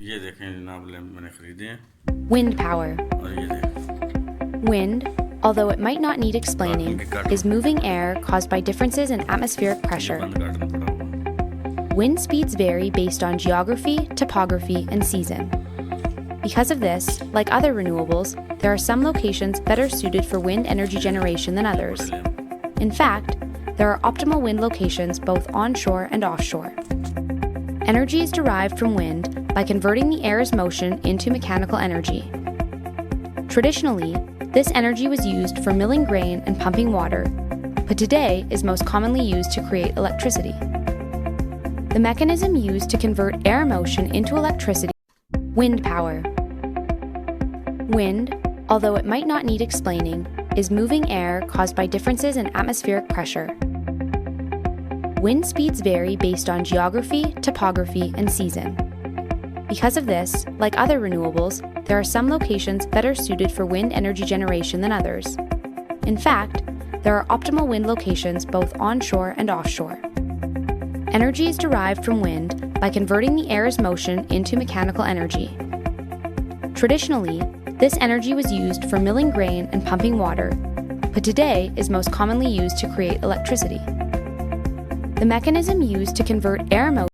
یہ دیکھیں جناب لیمپ میں نے خریدے ہیں. Wind power. اور یہ دیکھیں Wind, although it might not need explaining, is moving air caused by differences in atmospheric pressure. بند کاٹن پڑا ہوا. Wind speeds vary based on geography, topography, and season. Because of this, like other renewables, there are some locations better suited for wind energy generation than others. In fact, there are optimal wind locations both onshore and offshore. Energy is derived from wind by converting the air's motion into mechanical energy. Traditionally, this energy was used for milling grain and pumping water, but today is most commonly used to create electricity. The mechanism used to convert air motion into electricity. Wind power. Wind, although it might not need explaining, is moving air caused by differences in atmospheric pressure. Wind speeds vary based on geography, topography, and season. Because of this, like other renewables, there are some locations better suited for wind energy generation than others. In fact, there are optimal wind locations both onshore and offshore. Energy is derived from wind by converting the air's motion into mechanical energy. Traditionally, this energy was used for milling grain and pumping water, but today is most commonly used to create electricity. The mechanism used to convert air motion